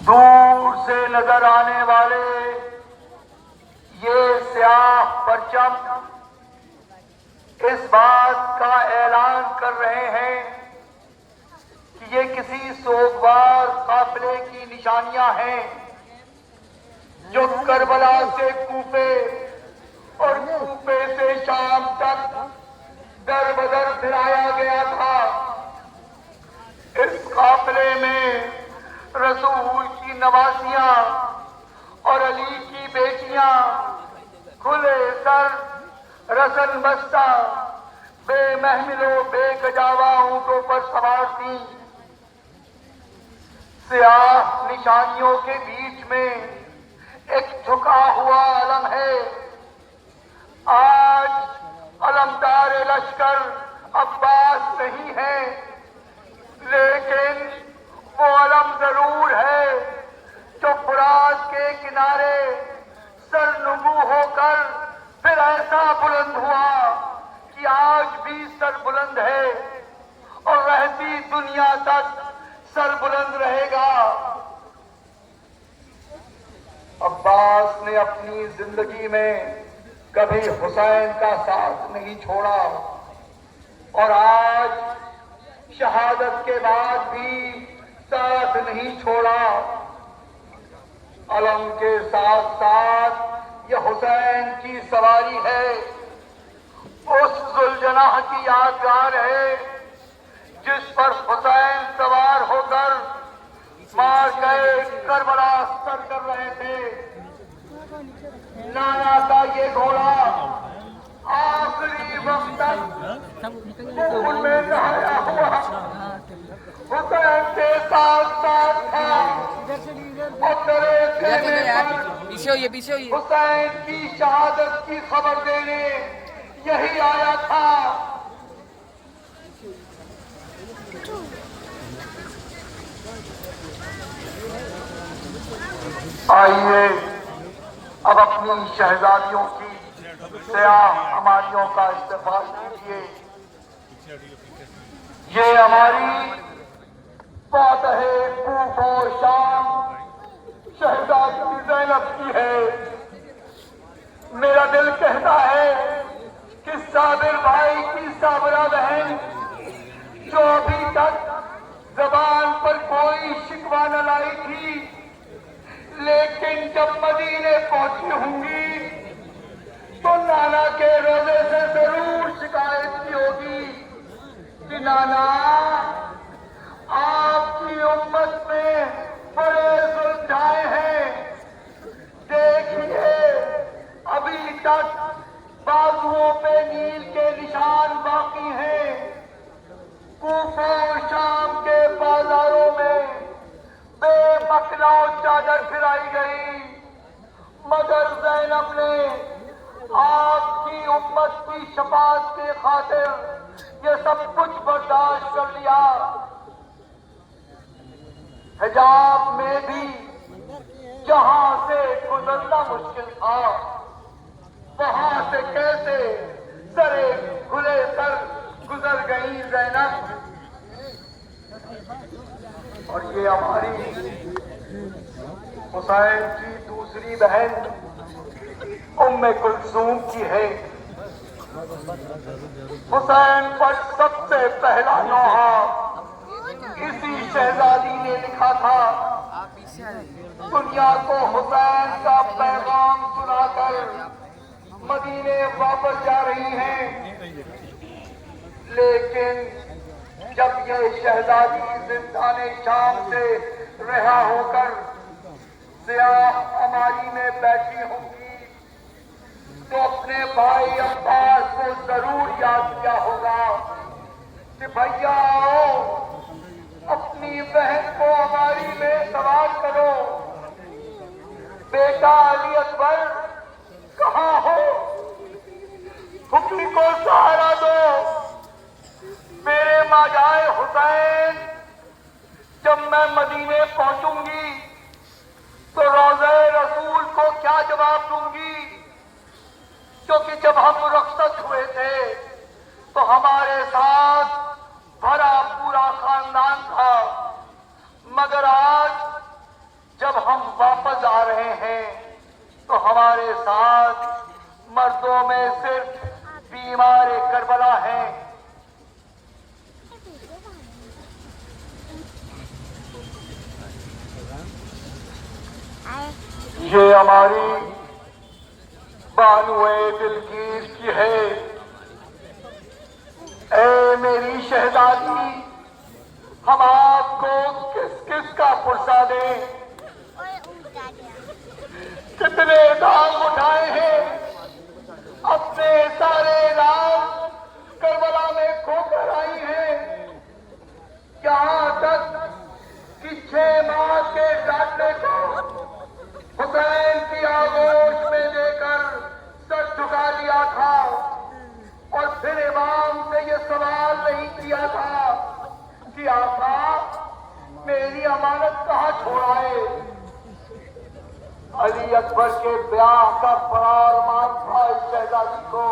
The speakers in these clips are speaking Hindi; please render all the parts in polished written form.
दूर से नजर आने वाले ये स्याह परचम इस बात का ऐलान कर रहे हैं कि ये किसी सोगवार काफिले की निशानियां हैं जो करबला से कूफे और कूफे से शाम तक दर बदर फिराया गया था। इस काफिले में रसूल की नवासियां और अली की बेटियां खुले सर रसन बस्ता बेमहमिलो बेगजावा ऊंटों पर सवार थी। स्याह निशानियों के बीच में एक झुका हुआ अलम है। आज अलमदार लश्कर अब्बास नहीं है, लेकिन वो अलम जरूर है जो फुरात के किनारे सरनुगू होकर फिर ऐसा बुलंद हुआ कि आज भी सर बुलंद है और रहती दुनिया तक सर बुलंद रहेगा। अब्बास ने अपनी जिंदगी में कभी हुसैन का साथ नहीं छोड़ा और आज शहादत के बाद भी साथ नहीं छोड़ा। अलम के साथ साथ यह हुसैन की सवारी है, उस जुल्जनाह की यादगार है जिस पर हुसैन सवार होकर मार गए करबला सर कर रहे थे। नाना का ये घोड़ा आखिरी वक्त तक खून में नहाया हुआ हुसैन के साथ साथ था और डरे खेमे पर हुसैन की शहादत की खबर देने यही आया था। आइए अब अपनी शहजादियों की स्याह हमारियों का इस्तेमाल कीजिए। ये हमारी बात है कूफ और शाम शहजादी ज़ैनब की है। मेरा दिल कहता है कि साबिर भाई की साबरा बहन जो अभी तक जबान पर कोई शिकवा न लाई थी, लेकिन जब मदीने पहुंची होंगी तो नाना के रोजे से जरूर शिकायत की होगी कि नाना आपकी उम्मत में बड़े सुलझाए हैं। देखिए अभी तक बाजुओं पे नील के निशान बाकी हैं। कूफा और शाम के बाजारों में बेमकनाओ चादर फिराई गई, मगर ज़ैनब ने आपकी उम्मत की शफाअत के खातिर ये सब कुछ बर्दाश्त कर लिया। हिजाब में भी जहां से गुजरना मुश्किल था, वहां से कैसे सरे खुले सर गुजर गई ज़ैनब। और ये हमारी हुसैन की दूसरी बहन उम्मे कुलसूम की है। हुसैन पर सबसे पहला नोहा इसी शहजादी ने लिखा था। दुनिया को हुसैन का पैगाम सुनाकर मदीने वापस जा रही हैं, लेकिन जब ये शहजादी जिंदाने शाम से रिहा होकर स्याह अमारी में बैठी होंगी तो अपने भाई अब्बास को जरूर याद किया होगा कि भैया आओ, अपनी बहन को अमारी में सवार करो। बेटा अली अकबर कहाँ हो? फुफी को सहारा दो। मेरे माजाए हुसैन, जब मैं मदीने पहुंचूंगी तो रोज़े रसूल को क्या जवाब दूंगी? क्योंकि जब हम रुखसत हुए थे तो हमारे साथ भरा पूरा खानदान था, मगर आज जब हम वापस आ रहे हैं तो हमारे साथ मर्दों में सिर्फ बीमार करबला हैं। ये हमारी बानुए बिलकीस की है। ए मेरी शहजादी, हम आपको किस किस का पुरसा दें? कितने दाम उठाए हैं, अपने सारे राज करबला में खोकर आई हैं। यहाँ तक कि 6 माह के डांटने को हुसैन की आगोश में देकर सर झुका दिया था और फिर इमाम से ये सवाल नहीं किया था कि आका मेरी अमानत कहाँ छोड़ाए। अली अकबर के ब्याह का बड़ा अरमान था इस शहजादी को,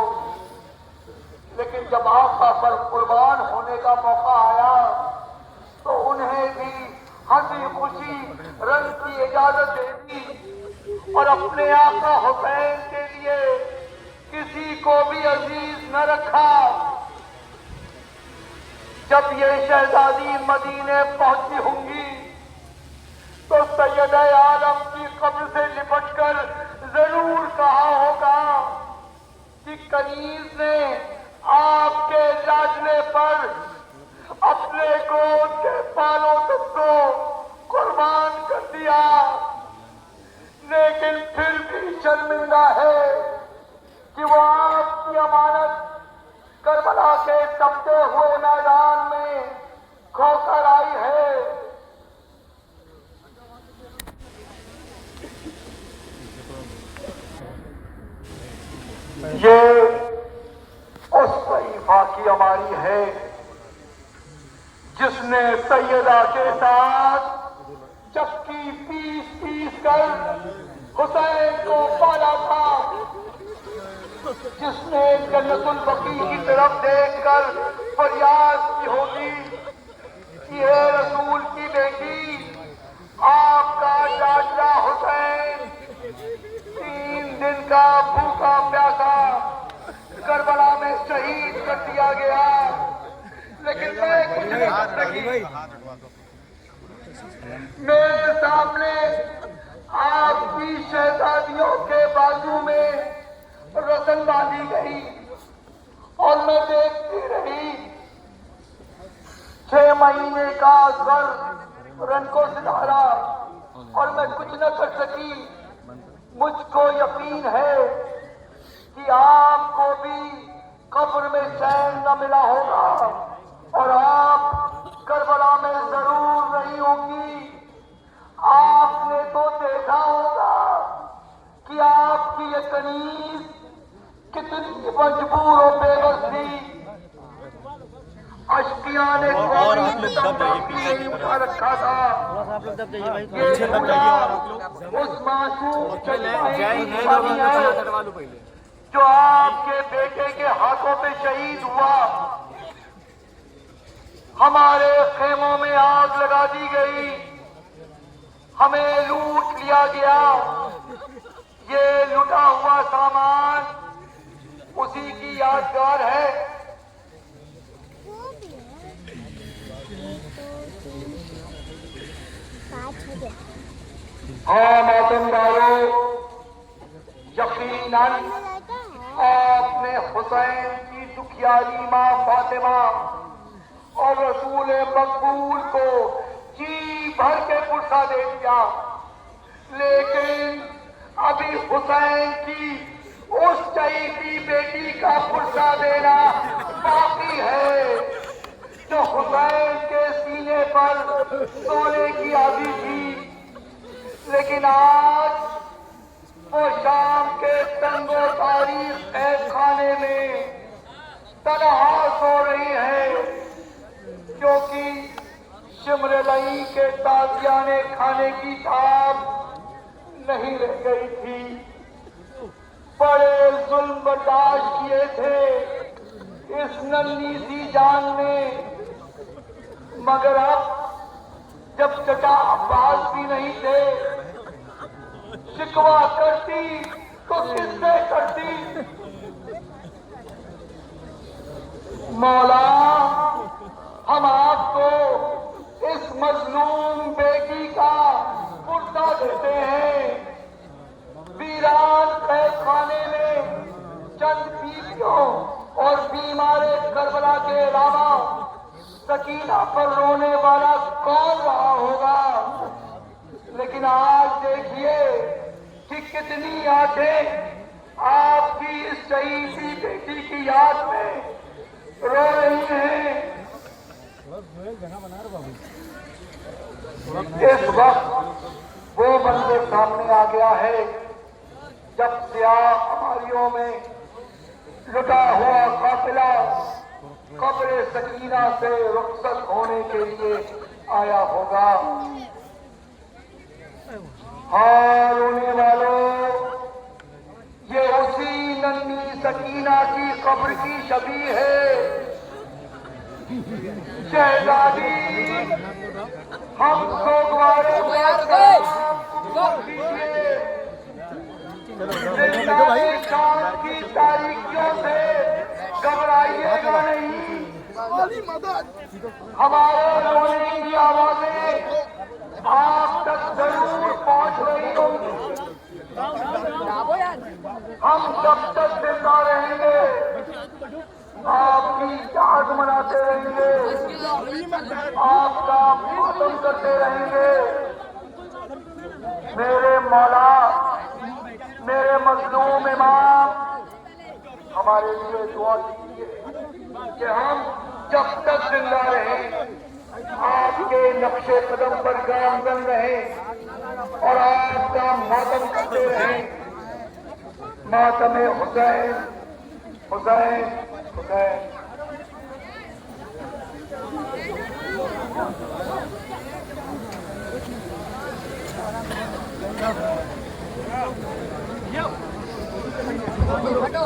लेकिन जब आका पर कुर्बान होने का मौका आया तो उन्हें भी हंसी खुशी रंग की इजाजत दे दी और अपने आका हुसैन के लिए किसी को भी अजीज न रखा। जब ये शहजादी मदीने पहुंची होंगी तो सैयद आलम की कब्र से लिपटकर जरूर कहा होगा कि कनीज ने आपके जागने पर अपने गोद के पालों तक को कुर्बान कर दिया, लेकिन फिर भी शर्मिंदा है कि वो आपकी अमानत करबला के तपते हुए मैदान में खोकर आई है। ये उस सईफा की हमारी है जिसने सैयदा के साथ चक्की पीस कर हुसैन को पाला था, जिसने जन्नतुल बकी की तरफ देखकर फरियाद की होगी कि हे रसूल की बेटी, आपका चाचा हुसैन 3 दिन का भूखा प्यासा करबला में शहीद कर दिया गया, लेकिन मैं कुछ नहीं कर सकी। मेरे सामने आपकी शहजादियों के बाजू में रस्म बांधी गई और मैं देखती रही। 6 महीने का स्वर रन को सिधारा और मैं कुछ न कर सकी। मुझको यकीन है कि आपको भी कब्र में चैन न मिला होगा और आप करबला में जरूर नहीं होंगी। आपने तो देखा होगा कि आपकी ये कनीज कितनी मजबूर और बेबस थी। अश्किया ने नहीं उठा रखा था। ये उस मासूम जो आपके बेटे के हाथों पे शहीद हुआ। हमारे खेमों में आग लगा दी गई, हमें लूट लिया गया। ये लुटा हुआ सामान उसी की यादगार है। हाँ मातमदारों, यकीनन आपने हुसैन की दुखियारी मां फातिमा और रसूल मकबूल को जी भर के पुरसा दे दिया, लेकिन अभी हुसैन की उस शहीदी बेटी का पुरसा देना बाकी है जो हुसैन के सीने पर सोने की आदि थी। लेकिन आज वो शाम के तंगो तारीख कैद खाने में तनहा सो रही है, क्योंकि शिमरलई के ताजियाने खाने की ताब नहीं रह गई थी। बड़े जुल्म बर्दाश्त किए थे इस नन्ही सी जान में, मगर अब जब चचा अब्बास भी नहीं थे शिकवा करती तो किससे करती। मौला, हम आपको इस मजलूम बेटी का पुर्जा देते हैं। वीरान कैद खाने में चंद बीवियों और बीमार करबला के अलावा सकीना पर रोने वाला कौन रहा होगा। लेकिन आज देखिए कि कितनी आंखें आपकी इस शहीदी बेटी की याद में रो रही हैं। इस वक्त वो मंजर सामने आ गया है जब स्याह हमारियों में लुटा हुआ काफिला कब्र सकीना से रुखसत होने के लिए आया होगा। हाँ रोने वालों, ये उसी नन्ही सकीना की कब्र की छवि है। शहजादी, हम सोगवारे की तारीखियों से घबराइएगा नहीं। हमारे रोने की आवाजें आप तक जरूर पहुंच रही होंगी। हम जब तक जिंदा रहेंगे आपकी याद मनाते रहेंगे, आपका मातम करते रहेंगे। मेरे मौला, मेरे मजलूम इमाम, हमारे लिए दुआ कीजिए कि हम जब तक जिंदा रहें आपके नक्शे कदम पर गामजन रहें और आपका मातम करते रहें। मातम हुसैन, हुसैन, हुसैन। हटो।